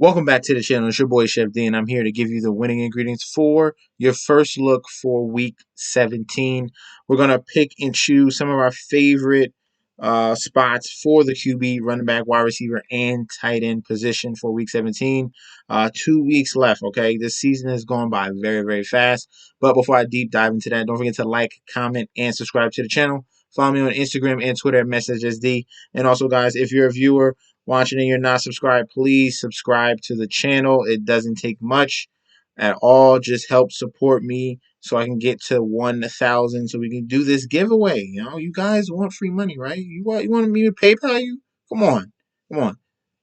Welcome back to the channel. It's your boy Chef D, and I'm here to give you the winning ingredients for your first look for Week 17. We're gonna pick and choose some of our favorite spots for the QB, running back, wide receiver, and tight end position for Week 17. 2 weeks left. Okay, this season is going by very, very fast. But before I deep dive into that, don't forget to like, comment, and subscribe to the channel. Follow me on Instagram and Twitter at MessageSD. And also, guys, if you're a viewer watching and you're not subscribed, please subscribe to the channel. It doesn't take much at all. Just help support me so I can get to 1,000 so we can do this giveaway. You know, you guys want free money, right? You want me to PayPal you? Come on. Come on.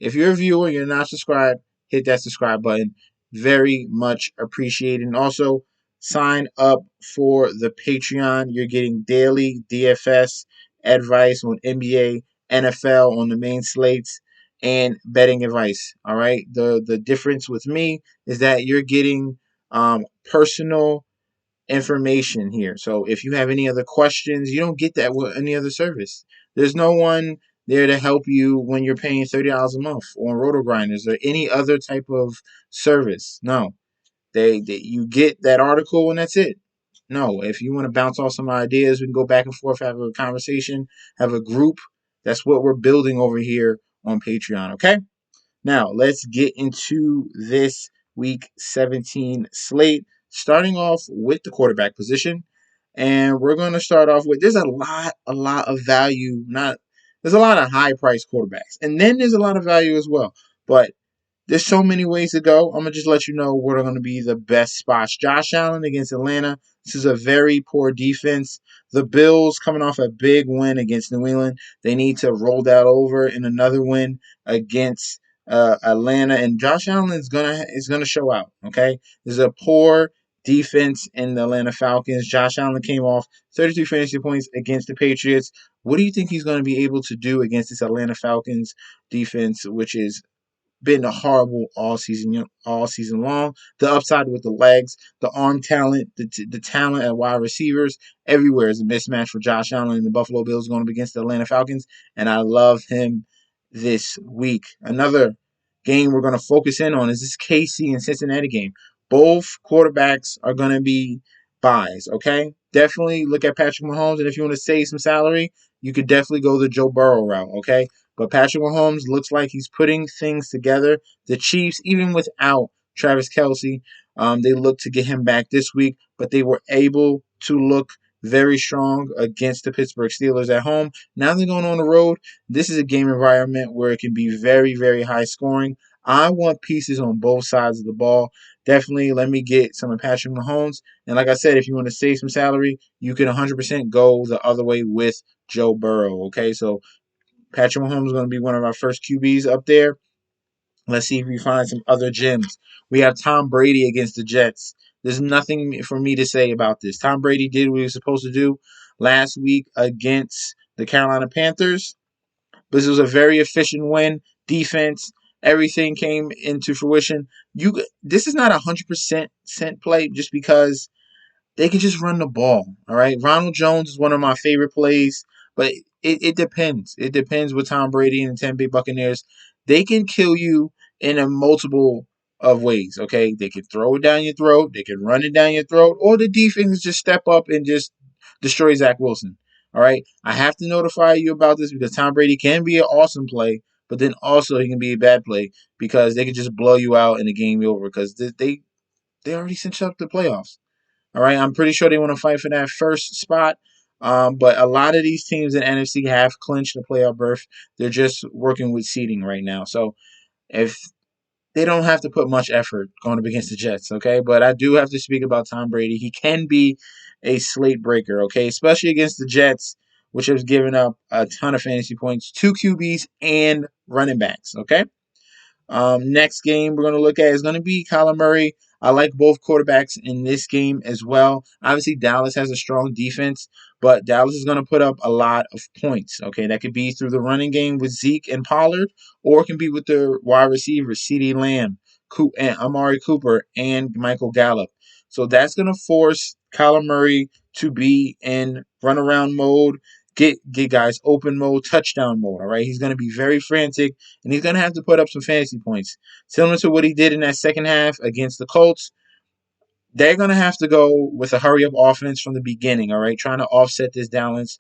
If you're a viewer, you're not subscribed, hit that subscribe button. Very much appreciated. And also sign up for the Patreon. You're getting daily DFS advice on NBA, NFL on the main slates, and betting advice. All right. The difference with me is that you're getting personal information here. So if you have any other questions, you don't get that with any other service. There's no one there to help you when you're paying $30 a month on Roto Grinders or any other type of service. No, they you get that article and that's it. No, if you want to bounce off some ideas, we can go back and forth, have a conversation, have a group. That's what we're building over here on Patreon. Okay. Now, let's get into this Week 17 slate, starting off with the quarterback position. And we're going to start off with, there's a lot of value. There's a lot of high-priced quarterbacks. And then there's a lot of value as well. But there's so many ways to go. I'm going to just let you know what are going to be the best spots. Josh Allen against Atlanta. This is a very poor defense. The Bills coming off a big win against New England. They need to roll that over in another win against Atlanta. And Josh Allen is gonna show out. Okay, there's a poor defense in the Atlanta Falcons. Josh Allen came off 33 fantasy points against the Patriots. What do you think he's going to be able to do against this Atlanta Falcons defense, which is been horrible all season long. The upside with the legs, the arm talent, the talent at wide receivers, everywhere is a mismatch for Josh Allen and the Buffalo Bills going up against the Atlanta Falcons, and I love him this week. Another game we're going to focus in on is this KC and Cincinnati game. Both quarterbacks are going to be buys, okay? Definitely look at Patrick Mahomes, and if you want to save some salary, you could definitely go the Joe Burrow route, okay? But Patrick Mahomes looks like he's putting things together. The Chiefs, even without Travis Kelce, they look to get him back this week, but they were able to look very strong against the Pittsburgh Steelers at home. Now they're going on the road. This is a game environment where it can be very, very high scoring. I want pieces on both sides of the ball. Definitely let me get some of Patrick Mahomes. And like I said, if you want to save some salary, you can 100% go the other way with Joe Burrow. Okay, so Patrick Mahomes is going to be one of our first QBs up there. Let's see if we find some other gems. We have Tom Brady against the Jets. There's nothing for me to say about this. Tom Brady did what he was supposed to do last week against the Carolina Panthers. This was a very efficient win. Defense, everything came into fruition. This is not 100% play just because they can just run the ball. All right. Ronald Jones is one of my favorite plays, but it depends. It depends with Tom Brady and the Tampa Bay Buccaneers. They can kill you in a multiple of ways. Okay. They can throw it down your throat. They can run it down your throat, or the defense just step up and just destroy Zach Wilson. All right. I have to notify you about this because Tom Brady can be an awesome play, but then also he can be a bad play because they can just blow you out and the game be over because they already cinched up the playoffs. All right, I'm pretty sure they want to fight for that first spot. But a lot of these teams in NFC have clinched the playoff berth. They're just working with seeding right now. So if they don't have to put much effort going up against the Jets, okay? But I do have to speak about Tom Brady. He can be a slate breaker, okay? Especially against the Jets, which has given up a ton of fantasy points, 2 QBs and running backs, okay? Next game we're going to look at is going to be Kyler Murray. I like both quarterbacks in this game as well. Obviously, Dallas has a strong defense, but Dallas is going to put up a lot of points. Okay, that could be through the running game with Zeke and Pollard, or it can be with the wide receivers, CeeDee Lamb, and Amari Cooper, and Michael Gallup. So that's going to force Kyler Murray to be in runaround mode get guys open mode, touchdown mode. All right, he's going to be very frantic, and he's going to have to put up some fantasy points, similar to what he did in that second half against the Colts. They're going to have to go with a hurry up offense from the beginning, all right, trying to offset this Dallas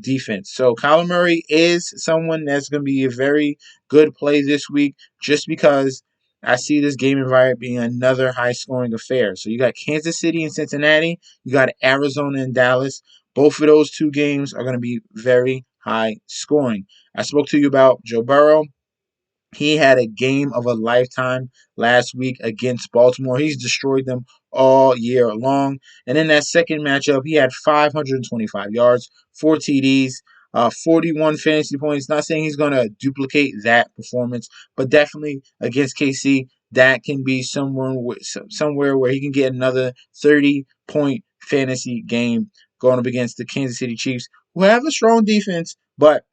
defense. So Kyler Murray is someone that's going to be a very good play this week just because I see this game environment being another high scoring affair. So you got Kansas City and Cincinnati, you got Arizona and Dallas. Both of those two games are going to be very high scoring. I spoke to you about Joe Burrow. He had a game of a lifetime last week against Baltimore. He's destroyed them all year long. And in that second matchup, he had 525 yards, 4 TDs, 41 fantasy points. Not saying he's going to duplicate that performance, but definitely against KC, that can be somewhere where he can get another 30-point fantasy game going up against the Kansas City Chiefs, who have a strong defense, but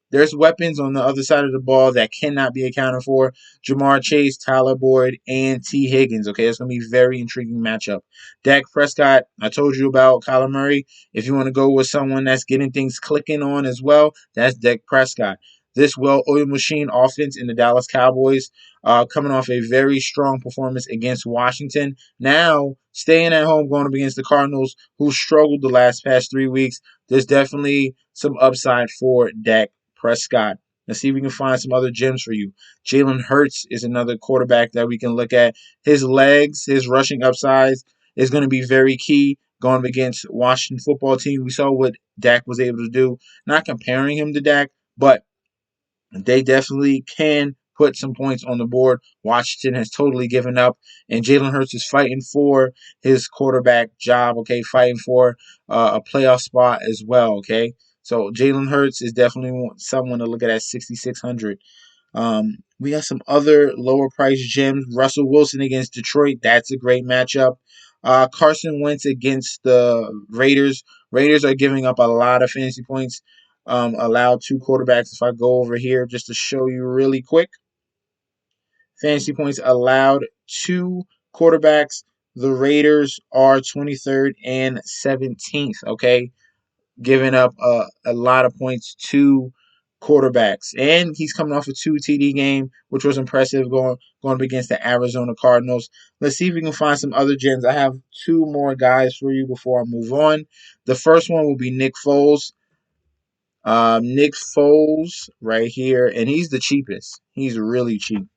there's weapons on the other side of the ball that cannot be accounted for. Jamar Chase, Tyler Boyd, and T. Higgins. Okay, it's going to be a very intriguing matchup. Dak Prescott, I told you about Kyler Murray. If you want to go with someone that's getting things clicking on as well, that's Dak Prescott. This well-oiled machine offense in the Dallas Cowboys, coming off a very strong performance against Washington. Now, staying at home going up against the Cardinals, who struggled the past 3 weeks. There's definitely some upside for Dak Prescott. Let's see if we can find some other gems for you. Jalen Hurts is another quarterback that we can look at. His legs, his rushing upsides is going to be very key going up against Washington football team. We saw what Dak was able to do. Not comparing him to Dak, but they definitely can put some points on the board. Washington has totally given up, and Jalen Hurts is fighting for his quarterback job, okay, fighting for a playoff spot as well, okay. So Jalen Hurts is definitely someone to look at 6,600. We got some other lower price gems. Russell Wilson against Detroit. That's a great matchup. Carson Wentz against the Raiders. Raiders are giving up a lot of fantasy points. Allowed two quarterbacks. If I go over here just to show you really quick, fantasy points allowed two quarterbacks. The Raiders are 23rd and 17th. Okay, giving up a lot of points to quarterbacks. And he's coming off a 2 TD game, which was impressive going up against the Arizona Cardinals. Let's see if we can find some other gems. I have two more guys for you before I move on. The first one will be Nick Foles. Nick Foles right here, and he's the cheapest. He's really cheap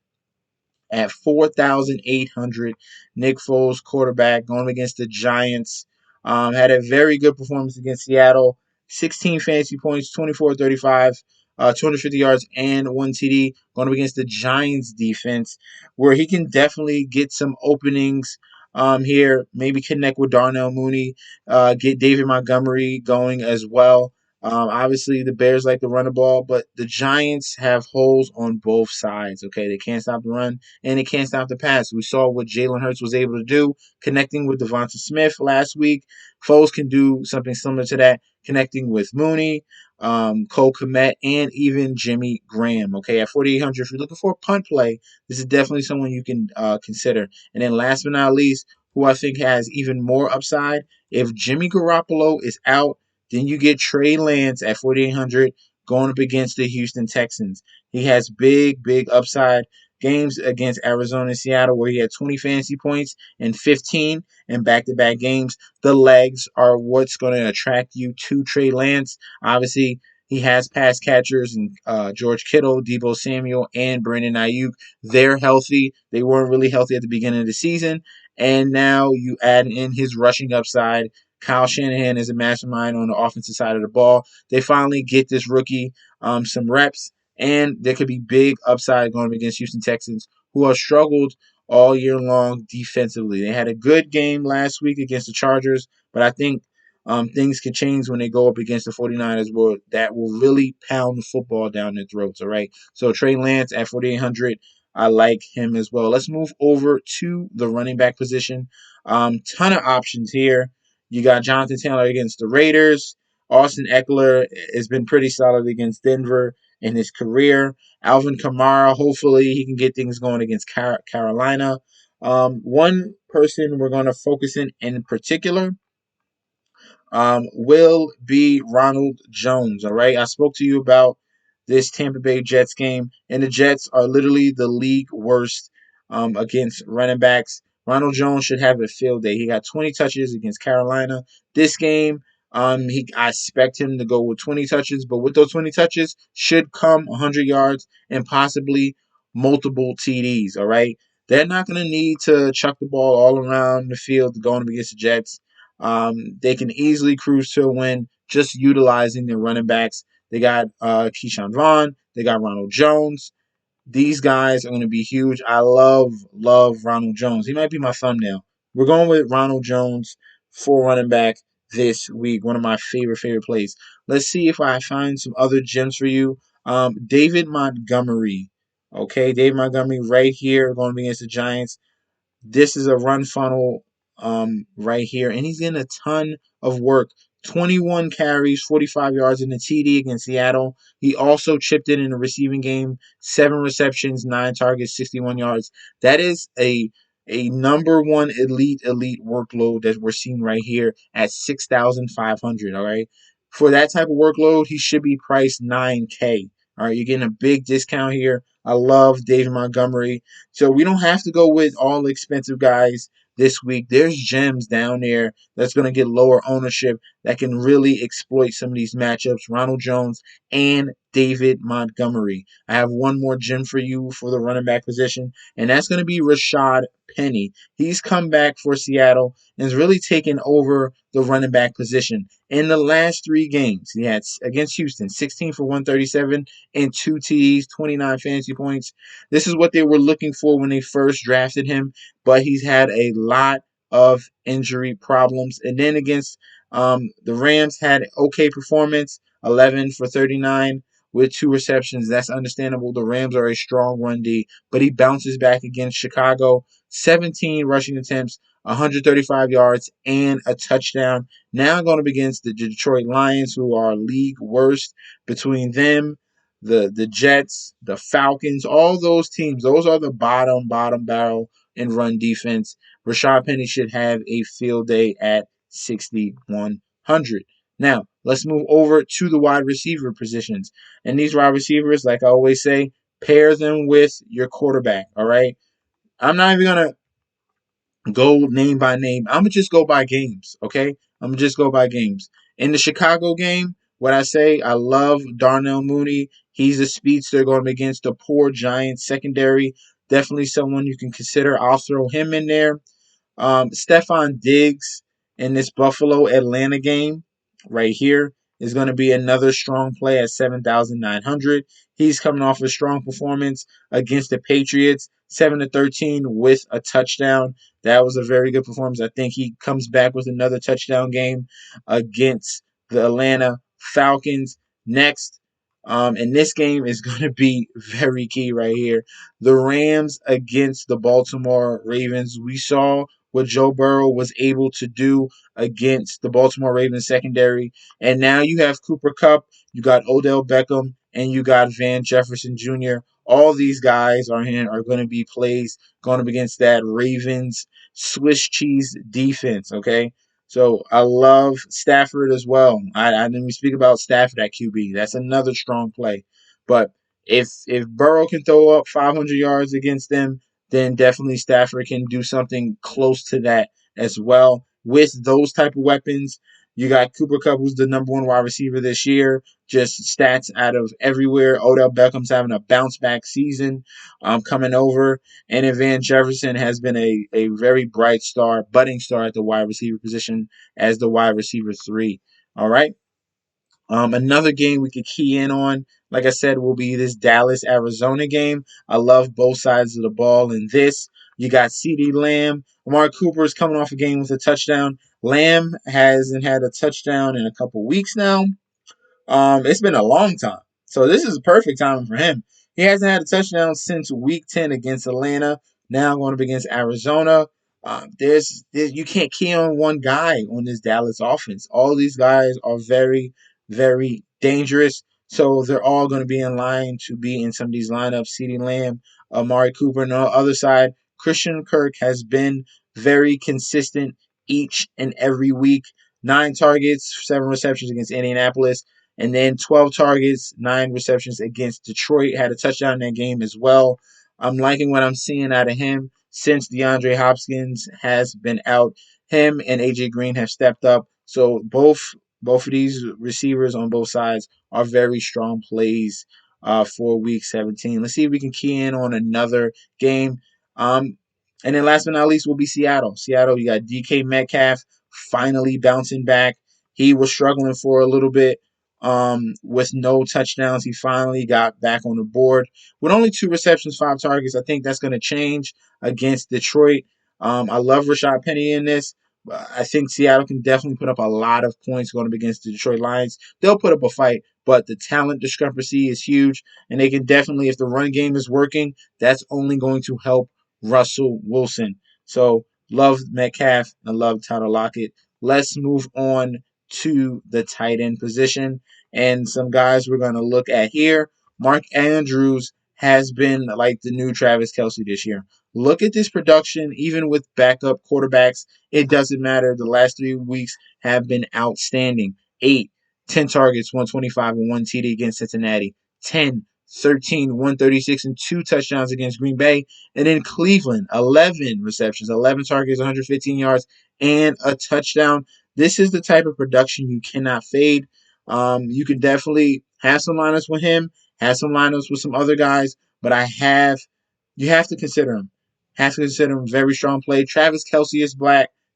at 4,800. Nick Foles, quarterback, going against the Giants. Had a very good performance against Seattle. 16 fantasy points, 24-35, 250 yards, and 1 TD. Going up against the Giants defense, where he can definitely get some openings here. Maybe connect with Darnell Mooney, get David Montgomery going as well. Obviously, the Bears like to run the ball, but the Giants have holes on both sides. Okay, they can't stop the run and they can't stop the pass. We saw what Jalen Hurts was able to do connecting with Devonta Smith last week. Foles can do something similar to that, connecting with Mooney, Cole Kmet, and even Jimmy Graham. Okay, at 4,800, if you're looking for a punt play, this is definitely someone you can consider. And then last but not least, who I think has even more upside, if Jimmy Garoppolo is out, then you get Trey Lance at 4,800 going up against the Houston Texans. He has big upside games against Arizona and Seattle where he had 20 fantasy points and 15 in back-to-back games. The legs are what's going to attract you to Trey Lance. Obviously, he has pass catchers and George Kittle, Deebo Samuel, and Brandon Ayuk. They're healthy. They weren't really healthy at the beginning of the season. And now you add in his rushing upside. Kyle Shanahan is a mastermind on the offensive side of the ball. They finally get this rookie some reps, and there could be big upside going against Houston Texans, who have struggled all year long defensively. They had a good game last week against the Chargers, but I think things can change when they go up against the 49ers, where that will really pound the football down their throats, all right? So Trey Lance at 4,800, I like him as well. Let's move over to the running back position. Ton of options here. You got Jonathan Taylor against the Raiders. Austin Eckler has been pretty solid against Denver in his career. Alvin Kamara, hopefully he can get things going against Carolina. One person we're going to focus in particular will be Ronald Jones. All right. I spoke to you about this Tampa Bay Jets game, and the Jets are literally the league worst against running backs. Ronald Jones should have a field day. He got 20 touches against Carolina. This game, I expect him to go with 20 touches, but with those 20 touches should come 100 yards and possibly multiple TDs. All right. They're not going to need to chuck the ball all around the field going up against the Jets. They can easily cruise to a win just utilizing their running backs. They got Keyshawn Vaughn. They got Ronald Jones. These guys are going to be huge. I love Ronald Jones. He might be my thumbnail. We're going with Ronald Jones for running back this week. One of my favorite plays. Let's see if I find some other gems for you. David Montgomery. Okay, David Montgomery right here going to be against the Giants. This is a run funnel right here, and he's getting a ton of work. 21 carries, 45 yards in the TD against Seattle. He also chipped in the receiving game, 7 receptions, 9 targets, 61 yards. That is a number one elite workload that we're seeing right here at 6,500. All right, for that type of workload, he should be priced 9K. All right, you're getting a big discount here. I love David Montgomery. So we don't have to go with all expensive guys this week. There's gems down there that's going to get lower ownership that can really exploit some of these matchups. Ronald Jones and David Montgomery. I have one more gem for you for the running back position, and that's going to be RASHAAD Penny. He's come back for Seattle and has really taken over the running back position. In the last 3 games, he had against Houston, 16 for 137 and 2 TDs, 29 fantasy points. This is what they were looking for when they first drafted him, but he's had a lot of injury problems. And then against the Rams, had okay performance, 11 for 39 with 2 receptions. That's understandable. The Rams are a strong run D, but he bounces back against Chicago, 17 rushing attempts, 135 yards, and a touchdown. Now going up against the Detroit Lions, who are league worst. Between them, the Jets, the Falcons, all those teams, those are the bottom barrel in run defense. RASHAAD Penny should have a field day at 6,100. Now, let's move over to the wide receiver positions. And these wide receivers, like I always say, pair them with your quarterback, all right? I'm not even going to go name by name. I'm gonna just go by games, okay? I'm gonna just go by games. In the Chicago game, what I say, I love Darnell Mooney. He's a speedster going against the poor Giants secondary. Definitely someone you can consider. I'll throw him in there. Stephon Diggs in this Buffalo Atlanta game right here is going to be another strong play at 7,900. He's coming off a strong performance against the Patriots, 7-13 with a touchdown. That was a very good performance. I think he comes back with another touchdown game against the Atlanta Falcons next. And this game is going to be very key right here. The Rams against the Baltimore Ravens. We saw what Joe Burrow was able to do against the Baltimore Ravens secondary. And now you have Cooper Kupp, you got Odell Beckham, and you got Van Jefferson Jr. All these guys are going to be plays going up against that Ravens Swiss cheese defense, okay? So I love Stafford as well. I didn't even speak about Stafford at QB. That's another strong play. But if Burrow can throw up 500 yards against them, then definitely Stafford can do something close to that as well. With those type of weapons, you got Cooper Kupp, who's the number 1 wide receiver this year. Just stats out of everywhere. Odell Beckham's having a bounce back season coming over. And then Van Jefferson has been a very bright star, budding star at the wide receiver position as the wide receiver 3. All right. Another game we could key in on, like I said, will be this Dallas-Arizona game. I love both sides of the ball in this. You got CeeDee Lamb. Amari Cooper is coming off a game with a touchdown. Lamb hasn't had a touchdown in a couple weeks now. It's been a long time. So this is a perfect time for him. He hasn't had a touchdown since week 10 against Atlanta. Now going up against Arizona. There's you can't key on one guy on this Dallas offense. All these guys are very dangerous. So they're all going to be in line to be in some of these lineups. CeeDee Lamb, Amari Cooper. And on the other side, Christian Kirk has been very consistent each and every week. 9 targets, 7 receptions against Indianapolis, and then 12 targets, 9 receptions against Detroit. Had a touchdown in that game as well. I'm liking what I'm seeing out of him since DeAndre Hopkins has been out. Him and AJ Green have stepped up. So both of these receivers on both sides are very strong plays for Week 17. Let's see if we can key in on another game. And then last but not least will be Seattle. Seattle, you got DK Metcalf finally bouncing back. He was struggling for a little bit with no touchdowns. He finally got back on the board with only 2 receptions, 5 targets. I think that's going to change against Detroit. I love Rashad Penny in this. I think Seattle can definitely put up a lot of points going up against the Detroit Lions. They'll put up a fight, but the talent discrepancy is huge, and they can definitely, if the run game is working, that's only going to help Russell Wilson. So love Metcalf and love Tyler Lockett. Let's move on to the tight end position. And some guys we're going to look at here. Mark Andrews has been like the new Travis Kelce this year. Look at this production, even with backup quarterbacks. It doesn't matter. The last 3 weeks have been outstanding. 8, 10 targets, 125 and 1 TD against Cincinnati. 10, 13, 136 and 2 touchdowns against Green Bay. And in Cleveland, 11 receptions, 11 targets, 115 yards, and a touchdown. This is the type of production you cannot fade. You can definitely have some lineups with him, have some lineups with some other guys, but you have to consider him. Have to consider him very strong play. Travis Kelce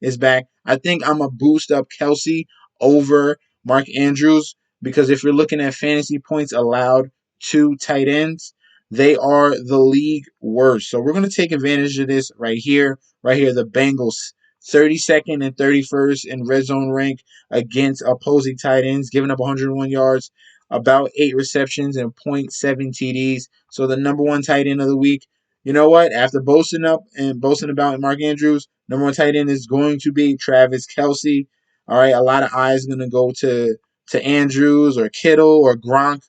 is back. I think I'm gonna boost up Kelce over Mark Andrews because if you're looking at fantasy points allowed to tight ends, they are the league worst. So we're gonna take advantage of this right here. Right here, the Bengals 32nd and 31st in red zone rank against opposing tight ends, giving up 101 yards, about 8 receptions, and .7 TDs. So the number 1 tight end of the week. You know what? After boasting about Mark Andrews, number 1 tight end is going to be Travis Kelce. All right, a lot of eyes going to go to Andrews or Kittle or Gronk.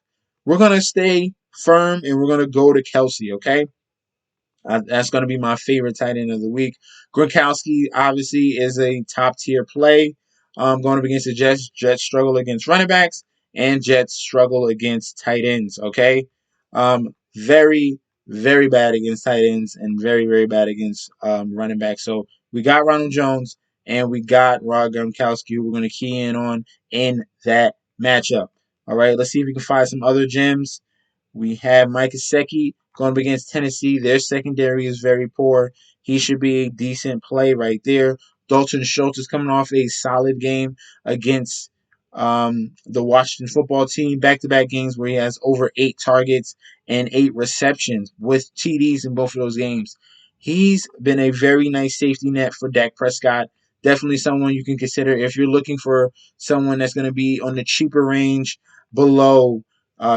We're going to stay firm and we're going to go to Kelce, okay? That's going to be my favorite tight end of the week. Gronkowski obviously is a top tier play. Going up against the Jets. Jets struggle against running backs and Jets struggle against tight ends. Okay, very very bad against tight ends and very very bad against running backs. So we got Ronald Jones and we got Rob Gronkowski. We're going to key in on in that matchup. All right, let's see if we can find some other gems. We have Mike Gesicki going up against Tennessee. Their secondary is very poor. He should be a decent play right there. Dalton Schultz is coming off a solid game against the Washington football team. Back-to-back games where he has over 8 targets and 8 receptions with TDs in both of those games. He's been a very nice safety net for Dak Prescott. Definitely someone you can consider if you're looking for someone that's going to be on the cheaper range below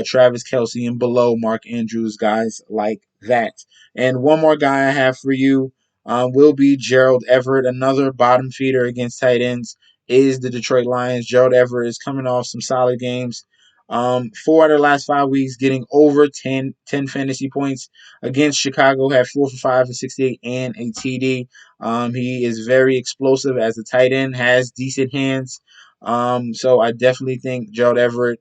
Travis Kelce and below Mark Andrews, guys like that. And one more guy I have for you will be Gerald Everett, another bottom feeder against tight ends is the Detroit Lions. Gerald Everett is coming off some solid games. 4 out of the last 5 weeks getting over 10 fantasy points against Chicago. Had 4 for 5 for 68 and a TD. He is very explosive as a tight end, has decent hands. So I definitely think Gerald Everett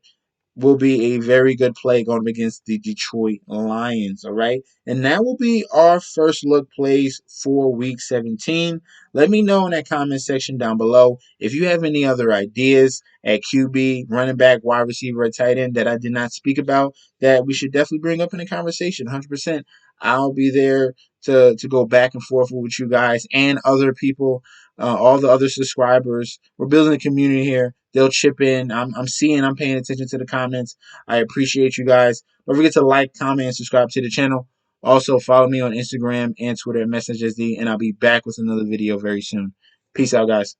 will be a very good play going against the Detroit Lions, all right? And that will be our first look plays for Week 17. Let me know in that comment section down below if you have any other ideas at QB, running back, wide receiver, or tight end that I did not speak about that we should definitely bring up in the conversation. 100%. I'll be there to go back and forth with you guys and other people, all the other subscribers. We're building a community here. They'll chip in. I'm paying attention to the comments. I appreciate you guys. Don't forget to like, comment, and subscribe to the channel. Also, follow me on Instagram and Twitter at MessageSD, and I'll be back with another video very soon. Peace out, guys.